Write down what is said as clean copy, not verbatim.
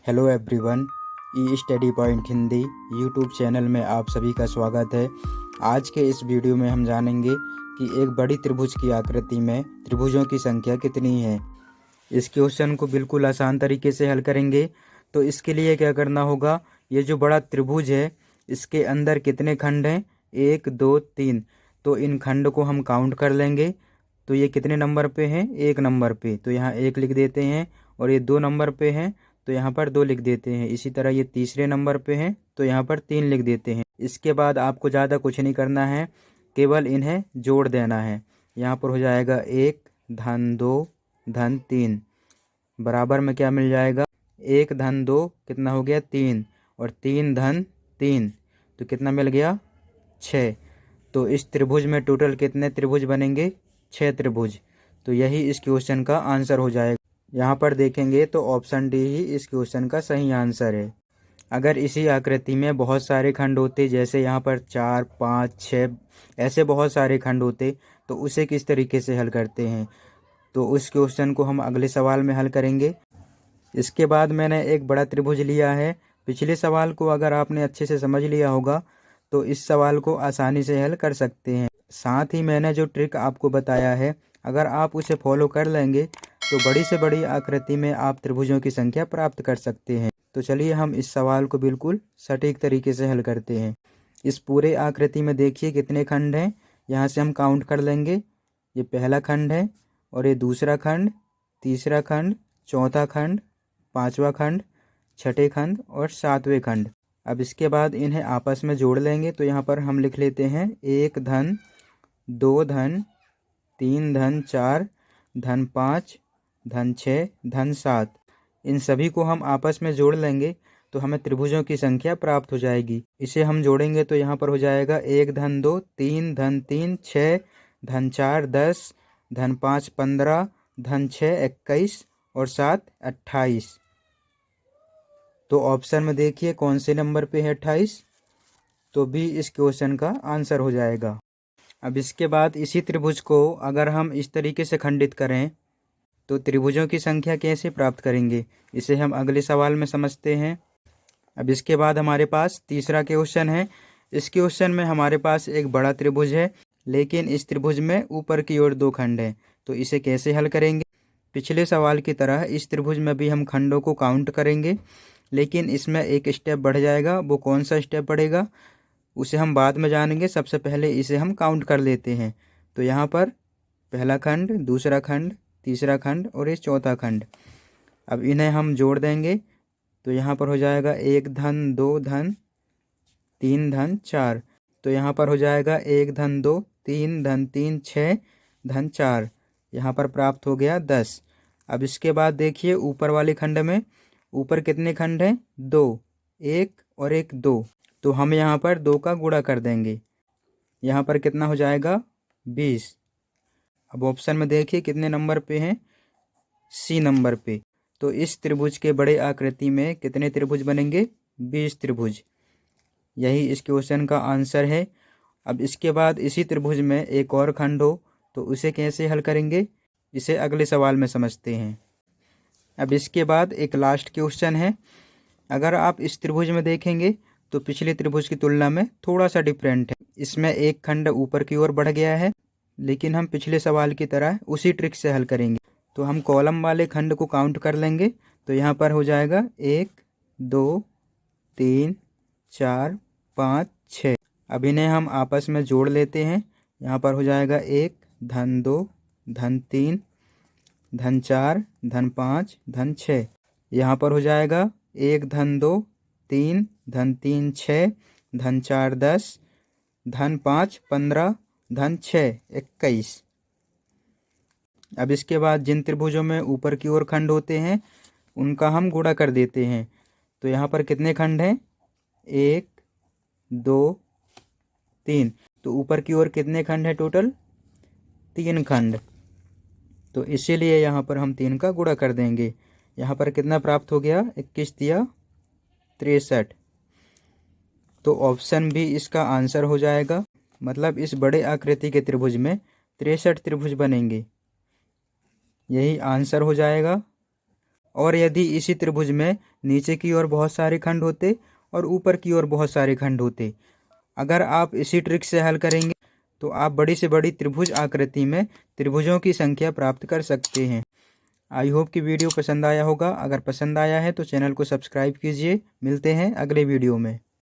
Hello everyone, E study point Hindi YouTube channel में आप सभी का स्वागत है। आज के इस वीडियो में हम जानेंगे कि एक बड़ी त्रिभुज की आकृति में त्रिभुजों की संख्या कितनी है। इस क्वेश्चन को बिल्कुल आसान तरीके से हल करेंगे। तो इसके लिए क्या करना होगा, ये जो बड़ा त्रिभुज है इसके अंदर कितने खंड हैं, 1 2 3। तो इन खंड को हम काउंट कर लेंगे। तो ये कितने नंबर पे हैं, 1 नंबर पे, तो यहाँ 1 लिख देते हैं। और ये 2 नंबर पे हैं तो यहाँ पर 2 लिख देते हैं। इसी तरह ये तीसरे नंबर पे हैं तो यहाँ पर 3 लिख देते हैं। इसके बाद आपको ज़्यादा कुछ नहीं करना है, केवल इन्हें जोड़ देना है। यहाँ पर हो जाएगा 1 धन 2 धन 3 बराबर में क्या मिल जाएगा, 1 धन 2 कितना हो गया 3, और 3 धन 3 तो कितना मिल गया 6। तो इस त्रिभुज में टोटल कितने त्रिभुज बनेंगे, 6 त्रिभुज। तो यही इस क्वेश्चन का आंसर हो जाएगा। यहाँ पर देखेंगे तो ऑप्शन डी ही इस क्वेश्चन का सही आंसर है। अगर इसी आकृति में बहुत सारे खंड होते, जैसे यहाँ पर 4 5 6 ऐसे बहुत सारे खंड होते, तो उसे किस तरीके से हल करते हैं, तो उस क्वेश्चन को हम अगले सवाल में हल करेंगे। इसके बाद मैंने एक बड़ा त्रिभुज लिया है। पिछले सवाल को अगर आपने अच्छे से समझ लिया होगा तो इस सवाल को आसानी से हल कर सकते हैं। साथ ही मैंने जो ट्रिक आपको बताया है, अगर आप उसे फॉलो कर लेंगे तो बड़ी से बड़ी आकृति में आप त्रिभुजों की संख्या प्राप्त कर सकते हैं। तो चलिए हम इस सवाल को बिल्कुल सटीक तरीके से हल करते हैं। इस पूरे आकृति में देखिए कितने खंड हैं, यहाँ से हम काउंट कर लेंगे। ये पहला खंड है, और ये दूसरा खंड, तीसरा खंड, चौथा खंड, पांचवा खंड, छठे खंड और सातवें खंड। अब इसके बाद इन्हें आपस में जोड़ लेंगे। तो यहाँ पर हम लिख लेते हैं 1 धन 2 धन 3 धन 4 धन 5 धन 6 धन 7। इन सभी को हम आपस में जोड़ लेंगे तो हमें त्रिभुजों की संख्या प्राप्त हो जाएगी। इसे हम जोड़ेंगे तो यहाँ पर हो जाएगा 1 धन 2 3 धन 3 6 धन 4 10 धन 5 15 धन 6 21 और 7 28। तो ऑप्शन में देखिए कौन से नंबर पे है 28, तो भी इस क्वेश्चन का आंसर हो जाएगा। अब इसके बाद इसी त्रिभुज को अगर हम इस तरीके से खंडित करें तो त्रिभुजों की संख्या कैसे प्राप्त करेंगे, इसे हम अगले सवाल में समझते हैं। अब इसके बाद हमारे पास तीसरा क्वेश्चन है। इस क्वेश्चन में हमारे पास एक बड़ा त्रिभुज है, लेकिन इस त्रिभुज में ऊपर की ओर 2 खंड हैं। तो इसे कैसे हल करेंगे। पिछले सवाल की तरह इस त्रिभुज में भी हम खंडों को काउंट करेंगे, लेकिन इसमें एक स्टेप बढ़ जाएगा। वो कौन सा स्टेप बढ़ेगा उसे हम बाद में जानेंगे। सबसे पहले इसे हम काउंट कर लेते हैं। तो यहाँ पर पहला खंड, दूसरा खंड, तीसरा खंड और ये चौथा खंड। अब इन्हें हम जोड़ देंगे तो यहाँ पर हो जाएगा 1 धन 2 धन 3 धन 4। तो यहाँ पर हो जाएगा 1 धन 2 3 धन 3 6 धन 4। यहाँ पर प्राप्त हो गया 10। अब इसके बाद देखिए ऊपर वाले खंड में, ऊपर कितने खंड हैं, 2, 1 और 1 2। तो हम यहाँ पर 2 का गुणा कर देंगे। यहाँ पर कितना हो जाएगा 20। अब ऑप्शन में देखिए कितने नंबर पे हैं, सी नंबर पे। तो इस त्रिभुज के बड़े आकृति में कितने त्रिभुज बनेंगे, 20 त्रिभुज। यही इस क्वेश्चन का आंसर है। अब इसके बाद इसी त्रिभुज में एक और खंड हो तो उसे कैसे हल करेंगे, इसे अगले सवाल में समझते हैं। अब इसके बाद एक लास्ट क्वेश्चन है। अगर आप इस त्रिभुज में देखेंगे तो पिछले त्रिभुज की तुलना में थोड़ा सा डिफरेंट है। इसमें एक खंड ऊपर की ओर बढ़ गया है, लेकिन हम पिछले सवाल की तरह उसी ट्रिक से हल करेंगे। तो हम कॉलम वाले खंड को काउंट कर लेंगे। तो यहाँ पर हो जाएगा 1 2 3 4 5 6। अब इन्हें हम आपस में जोड़ लेते हैं। यहाँ पर हो जाएगा 1 धन 2 धन 3 धन 4 धन 5 धन 6। यहाँ पर हो जाएगा 1 धन 2 3 धन 3 6 धन 4 10 धन 5 15 धन 6 21। अब इसके बाद जिन त्रिभुजों में ऊपर की ओर खंड होते हैं उनका हम गुणा कर देते हैं। तो यहाँ पर कितने खंड हैं, 1 2 3। तो ऊपर की ओर कितने खंड है, टोटल 3 खंड। तो इसीलिए यहाँ पर हम 3 का गुणा कर देंगे। यहाँ पर कितना प्राप्त हो गया, 21 दिया 63। तो ऑप्शन भी इसका आंसर हो जाएगा। मतलब इस बड़े आकृति के त्रिभुज में 63 त्रिभुज बनेंगे। यही आंसर हो जाएगा। और यदि इसी त्रिभुज में नीचे की ओर बहुत सारे खंड होते और ऊपर की ओर बहुत सारे खंड होते। अगर आप इसी ट्रिक से हल करेंगे तो आप बड़ी से बड़ी त्रिभुज आकृति में त्रिभुजों की संख्या प्राप्त कर सकते हैं। आई होप कि वीडियो पसंद आया होगा। अगर पसंद आया है तो चैनल को सब्सक्राइब कीजिए। मिलते हैं अगले वीडियो में।